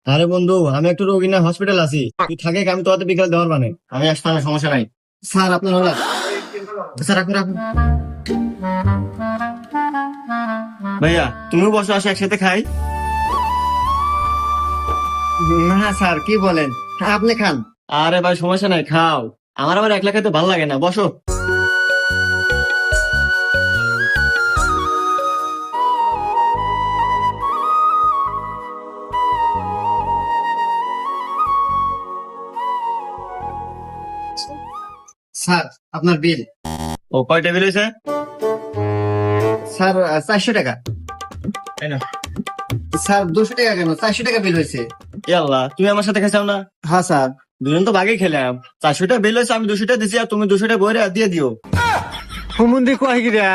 আরে বন্ধু, আমি একটু রোগী না হসপিটাল আছি, তুই থাকে আমি তোকে বিকাল দেওয়ার মানে আমি আসতে হবে, সমস্যা নাই। স্যার আপনার হলো, স্যার রাখুন রাখুন। ভাইয়া তুমিও বসো, আসো একসাথে খাই। না স্যার, কি বলেন, আপনি খান। আরে ভাই সমস্যা নাই, খাও। আমার আবার একলা খেতে ভালো লাগে না, বসো। স্যার আপনার বিল। ও কয় টেবিল হয়েছে? স্যার 400 টাকা। তাই না? স্যার 200 টাকা কেন, 400 টাকা বিল হয়েছে। আল্লাহ, তুমি আমার সাথে খাইছাও না? হ্যাঁ স্যার, দুজন তো ভাগে খেলাম। 400 টাকা বিল হয়েছে, আমি 200 টাকা দিছি, আর তুমি 200 টাকা বইরে দিয়ে দিও। হুমুন্দি কয় গিরা